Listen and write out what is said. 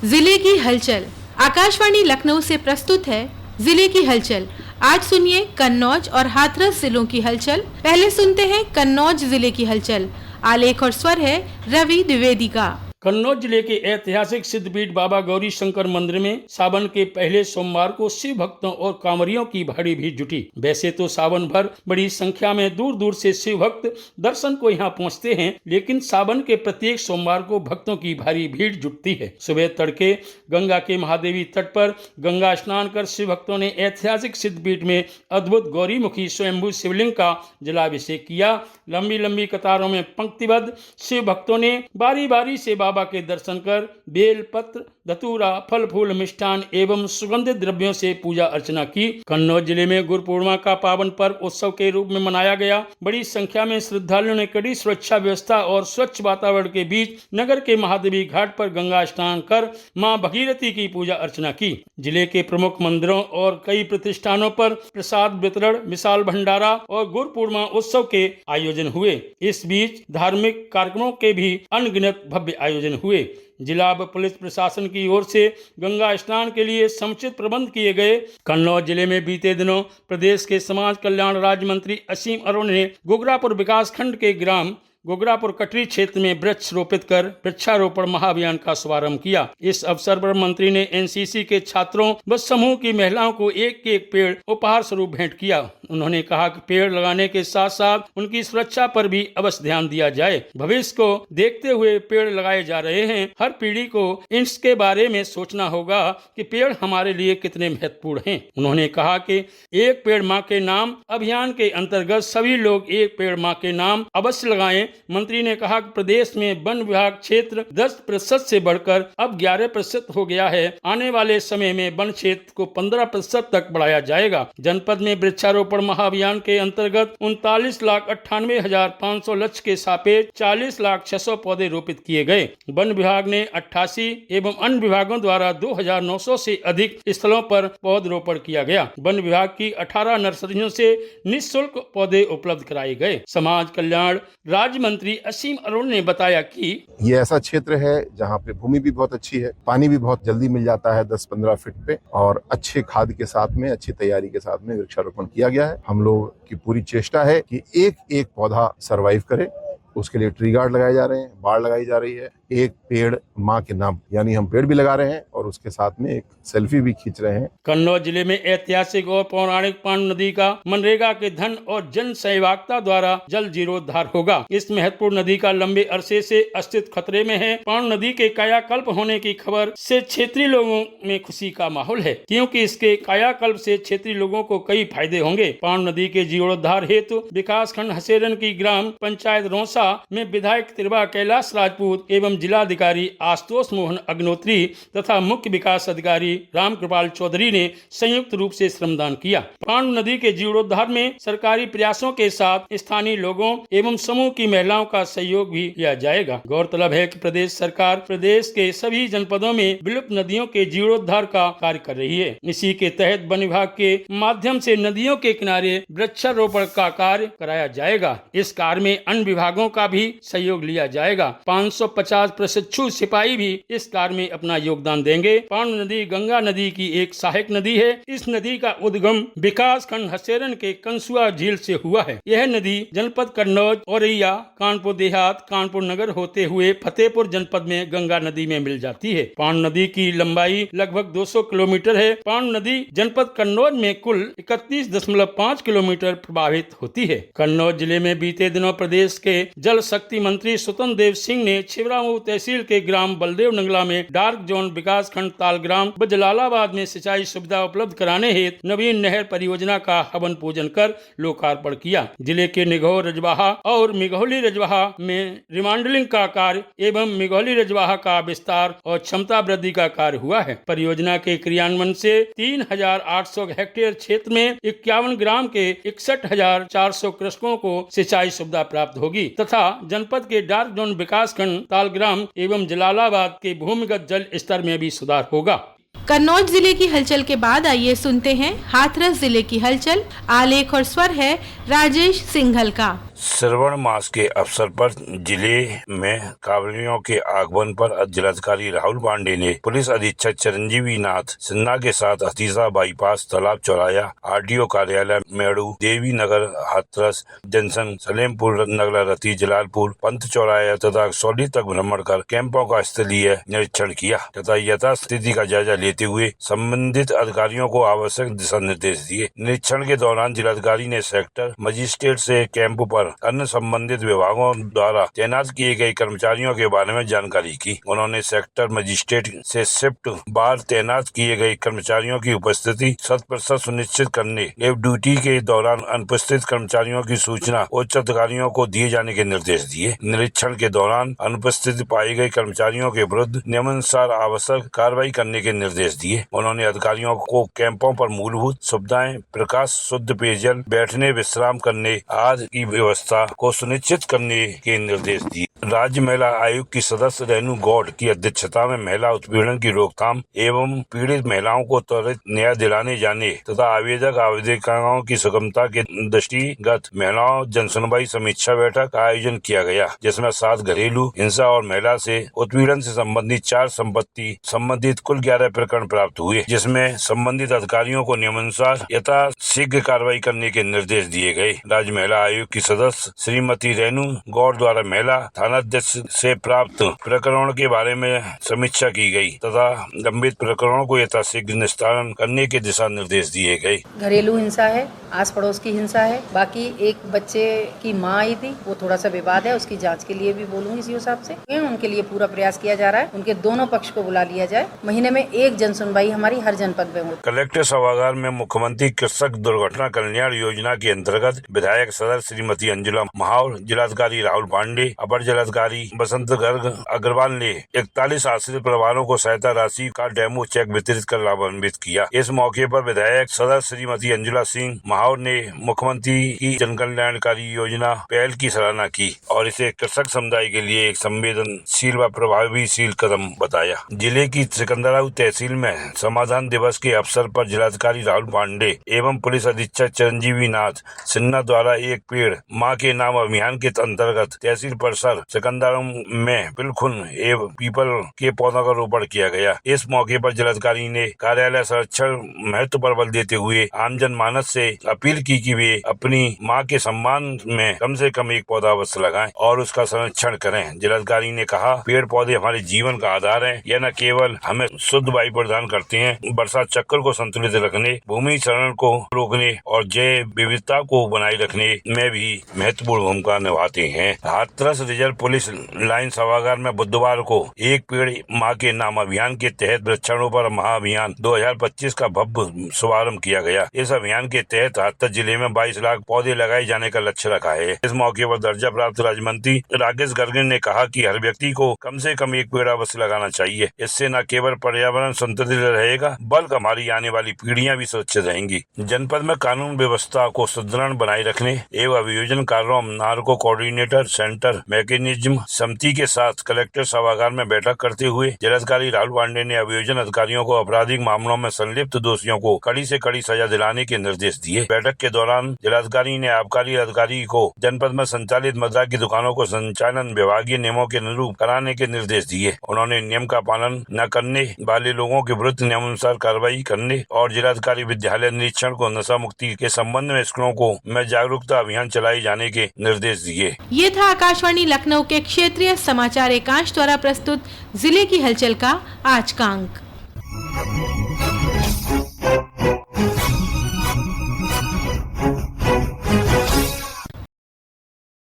जिले की हलचल। आकाशवाणी लखनऊ से प्रस्तुत है जिले की हलचल। आज सुनिए कन्नौज और हाथरस जिलों की हलचल। पहले सुनते हैं कन्नौज जिले की हलचल। आलेख और स्वर है रवि द्विवेदी का। कन्नौज जिले के ऐतिहासिक सिद्धपीठ बाबा गौरी शंकर मंदिर में सावन के पहले सोमवार को शिव भक्तों और कांवरियों की भारी भीड़ जुटी। वैसे तो सावन भर बड़ी संख्या में दूर दूर से शिव भक्त दर्शन को यहाँ पहुँचते हैं, लेकिन सावन के प्रत्येक सोमवार को भक्तों की भारी भीड़ जुटती है। सुबह तड़के गंगा के महादेवी तट पर गंगा स्नान कर शिव भक्तों ने ऐतिहासिक सिद्धपीठ में अद्भुत गौरीमुखी स्वयंभू शिवलिंग का जलाभिषेक किया। लंबी लंबी कतारों में पंक्तिबद्ध शिव भक्तों ने बारी बारी से बाबा के दर्शन कर बेल पत्र, धतूरा, फल फूल, मिष्ठान एवं सुगंधित द्रव्यों से पूजा अर्चना की। कन्नौज जिले में गुरु पूर्णिमा का पावन पर्व उत्सव के रूप में मनाया गया। बड़ी संख्या में श्रद्धालुओं ने कड़ी सुरक्षा व्यवस्था और स्वच्छ वातावरण के बीच नगर के महादेवी घाट पर गंगा स्नान कर मां भगीरथी की पूजा अर्चना की। जिले के प्रमुख मंदिरों और कई प्रतिष्ठानों पर प्रसाद वितरण, विशाल भंडारा और गुरु पूर्णिमा उत्सव के आयोजन हुए। इस बीच धार्मिक कार्यक्रमों के भी अनगिनत भव्य आयोजन हुए। जिला व पुलिस प्रशासन की ओर से गंगा स्नान के लिए समुचित प्रबंध किए गए। कन्नौज जिले में बीते दिनों प्रदेश के समाज कल्याण राज्य मंत्री असीम अरुण ने गोगरापुर विकास खंड के ग्राम गोगरापुर कटरी क्षेत्र में वृक्ष रोपित कर वृक्षारोपण महाअभियान का शुभारंभ किया। इस अवसर पर मंत्री ने एनसीसी के छात्रों व समूह की महिलाओं को एक पेड़ उपहार स्वरूप भेंट किया। उन्होंने कहा कि पेड़ लगाने के साथ साथ उनकी सुरक्षा पर भी अवश्य ध्यान दिया जाए। भविष्य को देखते हुए पेड़ लगाए जा रहे हैं। हर पीढ़ी को इसके बारे में सोचना होगा कि पेड़ हमारे लिए कितने महत्वपूर्ण हैं। उन्होंने कहा कि एक पेड़ माँ के नाम अभियान के अंतर्गत सभी लोग एक पेड़ माँ के नाम अवश्य लगाएं। मंत्री ने कहा कि प्रदेश में वन विभाग क्षेत्र 10% से बढ़कर अब 11% हो गया है। आने वाले समय में वन क्षेत्र को 15% तक बढ़ाया जाएगा। जनपद में वृक्षारोपण महाअभियान के अंतर्गत 39,98,500 लक्ष्य के सापेक्ष 40,06,000 पौधे रोपित किए गए। वन विभाग ने 88 एवं अन्य विभागों द्वारा 2,900 से अधिक स्थलों पर पौधरोपण किया गया। वन विभाग की 18 नर्सरियों से निःशुल्क पौधे उपलब्ध कराए गए। समाज कल्याण राज्य मंत्री असीम अरुण ने बताया कि ये ऐसा क्षेत्र है जहाँ पे भूमि भी बहुत अच्छी है, पानी भी बहुत जल्दी मिल जाता है 10-15 फीट पे, और अच्छे खाद के साथ में, अच्छी तैयारी के साथ में वृक्षारोपण किया गया है। हम लोग की पूरी चेष्टा है कि एक एक पौधा सरवाइव करे। उसके लिए ट्री गार्ड लगाए जा रहे हैं, बाड़ लगाई जा रही है। एक पेड़ माँ के नाम, यानी हम पेड़ भी लगा रहे हैं और उसके साथ में एक सेल्फी भी खींच रहे हैं। कन्नौज जिले में ऐतिहासिक और पौराणिक पांडु नदी का मनरेगा के धन और जन सहभागिता द्वारा जल जीर्णोद्धार होगा। इस महत्वपूर्ण नदी का लंबे अरसे से अस्तित्व खतरे में है। पांडु नदी के कायाकल्प होने की खबर से क्षेत्रीय लोगों में खुशी का माहौल है, क्योंकि इसके कायाकल्प से क्षेत्रीय लोगों को कई फायदे होंगे। पांडु नदी के जीर्णोद्धार हेतु विकास खंड हसेरन की ग्राम पंचायत रौसा में विधायक तिरवा कैलाश राजपूत एवं जिलाधिकारी आशुतोष मोहन अग्नोत्री तथा मुख्य विकास अधिकारी राम कृपाल चौधरी ने संयुक्त रूप से श्रमदान किया। पांडु नदी के जीर्णोद्धार में सरकारी प्रयासों के साथ स्थानीय लोगों एवं समूह की महिलाओं का सहयोग भी लिया जाएगा। गौरतलब है कि प्रदेश सरकार प्रदेश के सभी जनपदों में विलुप्त नदियों के जीर्णोद्धार का कार्य कर रही है। इसी के तहत वन विभाग के माध्यम से नदियों के किनारे वृक्षारोपण का कार्य कराया जाएगा। इस कार्य में अन्य विभागों का भी सहयोग लिया जाएगा। 550 प्रशिक्षु सिपाही भी इस कार्य में अपना योगदान देंगे। पांडु नदी गंगा नदी की एक सहायक नदी है। इस नदी का उद्गम विकास खंड हसेरन के कंसुआ झील से हुआ है। यह नदी जनपद कन्नौज, औरैया, कानपुर देहात, कानपुर नगर होते हुए फतेहपुर जनपद में गंगा नदी में मिल जाती है। पांडु नदी की लंबाई लगभग 200 किलोमीटर है। पांडु नदी जनपद कन्नौज में कुल 31.5 किलोमीटर प्रभावित होती है। कन्नौज जिले में बीते दिनों प्रदेश के जल शक्ति मंत्री स्वतंत्र देव सिंह ने छिबरामऊ तहसील के ग्राम बलदेव नंगला में डार्क जोन विकास खंड तालग्राम व जलालाबाद में सिंचाई सुविधा उपलब्ध कराने हेतु नवीन नहर परियोजना का हवन पूजन कर लोकार्पण किया। जिले के निघौर रजवाहा और मिघौली रजवाहा में रिमॉडलिंग का कार्य एवं मिघौली रजवाहा का विस्तार और क्षमता वृद्धि का कार्य हुआ है। परियोजना के क्रियान्वयन से 3,800 हेक्टेयर क्षेत्र में 51 ग्राम के 61,400 कृषकों को सिंचाई सुविधा प्राप्त होगी तथा जनपद के डार्क जोन विकास खंड तालग्राम एवं जलालाबाद के भूमिगत जल स्तर में भी सुधार होगा। कन्नौज जिले की हलचल के बाद आइए सुनते हैं हाथरस जिले की हलचल। आलेख और स्वर है राजेश सिंघल का। श्रवण मास के अवसर पर जिले में कांवड़ियों के आगमन पर जिलाधिकारी राहुल पांडे ने पुलिस अधीक्षक चिरंजीवी नाथ सिन्हा के साथ हतीसा बाईपास, तालाब चौराया, आरडीओ कार्यालय मेड़ू, देवी नगर, हाथरस जंक्शन, सलेमपुर, नगला रती, जलालपुर, पंत चौराया तथा सौली तक भ्रमण कर कैंपों का स्थलीय निरीक्षण किया तथा यथास्थिति का जायजा लेते हुए संबंधित अधिकारियों को आवश्यक दिशा निर्देश दिए। निरीक्षण के दौरान जिलाधिकारी ने सेक्टर मजिस्ट्रेट से कैंप पर अन्य संबंधित विभागों द्वारा तैनात किए गए कर्मचारियों के बारे में जानकारी की। उन्होंने सेक्टर मजिस्ट्रेट से शिफ्ट बार तैनात किए गए कर्मचारियों की उपस्थिति 100% सुनिश्चित करने एवं ड्यूटी के दौरान अनुपस्थित कर्मचारियों की सूचना उच्च अधिकारियों को दिए जाने के निर्देश दिए। निरीक्षण के दौरान अनुपस्थित पाए गए कर्मचारियों के विरुद्ध नियमानुसार आवश्यक कार्रवाई करने के निर्देश दिए। उन्होंने अधिकारियों को कैंपों पर मूलभूत सुविधाएं, प्रकाश, शुद्ध पेयजल, बैठने, विश्राम करने आदि की व्यवस्था को सुनिश्चित करने के निर्देश दिए। राज्य महिला आयोग की सदस्य रेणु गौड़ की अध्यक्षता में महिला उत्पीड़न की रोकथाम एवं पीड़ित महिलाओं को त्वरित न्याय दिलाने जाने तथा आवेदक आवेदिकाओं की सुगमता के दृष्टिगत महिलाओं जनसुनवाई समीक्षा बैठक का आयोजन किया गया, जिसमें 7 घरेलू हिंसा और महिला से उत्पीड़न से संबंधित 4 संपत्ति संबंधित कुल 11 प्रकरण प्राप्त हुए, जिसमें संबंधित अधिकारियों को नियमानुसार यथाशीघ्र कार्रवाई करने के निर्देश दिए गए। राज्य महिला आयोग की सदस्य श्रीमती रेणु गौड़ द्वारा महिला थानाध्यक्ष से प्राप्त प्रकरणों के बारे में समीक्षा की गई तथा लंबित प्रकरणों को यथाशीघ्र निस्तारण करने के दिशा निर्देश दिए गए। घरेलू हिंसा है, आस पड़ोस की हिंसा है, बाकी एक बच्चे की माँ आई थी, वो थोड़ा सा विवाद है, उसकी जांच के लिए भी बोलूंगी सीओ साहब से। उनके लिए पूरा प्रयास किया जा रहा है, उनके दोनों पक्ष को बुला लिया जाए। महीने में 1 जनसुनवाई हमारी हर जनपद में हो। कलेक्टर सभागार में मुख्यमंत्री कृषक दुर्घटना कल्याण योजना के अंतर्गत विधायक सदस्य श्रीमती अंजुला महावर, जिलाधिकारी राहुल पांडे, अपर जिलाधिकारी बसंत गर्ग अग्रवाल ने 41 आश्रित परिवारों को सहायता राशि का डेमो चेक वितरित कर लाभान्वित किया। इस मौके पर विधायक सदस्य श्रीमती अंजुला सिंह महावर ने मुख्यमंत्री की जन कल्याणकारी योजना पहल की सराहना की और इसे कृषक समुदाय के लिए एक संवेदनशील व प्रभावशील कदम बताया। जिले की सिकंदराबाद तहसील में समाधान दिवस के अवसर पर जिलाधिकारी राहुल पांडे एवं पुलिस अधीक्षक चिरंजीवी नाथ सिन्हा द्वारा एक पेड़ माँ के नाम अभियान के अंतर्गत तहसील परिसर सिकंदराबाद में बिलखुन एवं पीपल के पौधों का रोपण किया गया। इस मौके पर जिलाधिकारी ने कार्यालय संरक्षण महत्व पर बल देते हुए आमजन मानस से अपील की कि वे अपनी मां के सम्मान में कम से कम एक पौधा अवश्य लगाएं और उसका संरक्षण करें। जिलाधिकारी ने कहा, पेड़ पौधे हमारे जीवन का आधार हैं। यह न केवल हमें शुद्ध वायु प्रदान करते हैं, वर्षा चक्र को संतुलित रखने, भूमि क्षरण को रोकने और जैव विविधता को बनाए रखने में भी महत्वपूर्ण भूमिका निभाते हैं। हाथरस रिजर्व पुलिस लाइन सभागार में बुधवार को एक पेड़ माँ के नाम अभियान के तहत वृक्षारोपण महाअभियान 2025 का भव्य शुभारंभ किया गया। इस अभियान के तहत हाथरस जिले में 22 लाख पौधे लगाए जाने का लक्ष्य रखा है। इस मौके पर दर्जा प्राप्त राज्य मंत्री राकेश गर्ग ने कहा कि हर व्यक्ति को कम से कम एक पेड़ अवश्य लगाना चाहिए। इससे न केवल पर्यावरण संतुलित रहेगा बल्कि हमारी आने वाली पीढ़ियां भी सुरक्षित रहेंगी। जनपद में कानून व्यवस्था को सुदृढ़ बनाए रखने एवं अभियोजन कार्यों नार्को कोऑर्डिनेटर सेंटर मैकेनिज्म समिति के साथ कलेक्टर सभागार में बैठक करते हुए जिलाधिकारी राहुल पांडे ने अभियोजन अधिकारियों को आपराधिक मामलों में संलिप्त दोषियों को कड़ी से कड़ी सजा दिलाने के निर्देश दिए। बैठक के दौरान जिलाधिकारी ने आबकारी अधिकारी को जनपद में संचालित मदिरा की दुकानों को संचालन विभागीय नियमों के अनुरूप कराने के निर्देश दिए। उन्होंने नियम का पालन न करने वाले लोगों के विरुद्ध नियमानुसार कार्रवाई करने और जिलाधिकारी विद्यालय निरीक्षण को नशा मुक्ति के संबंध में स्कूलों को में जागरूकता अभियान चलाए जाने के निर्देश दिए। ये था आकाशवाणी लखनऊ के क्षेत्रीय समाचार एकांश द्वारा प्रस्तुत जिले की हलचल का आज का अंक।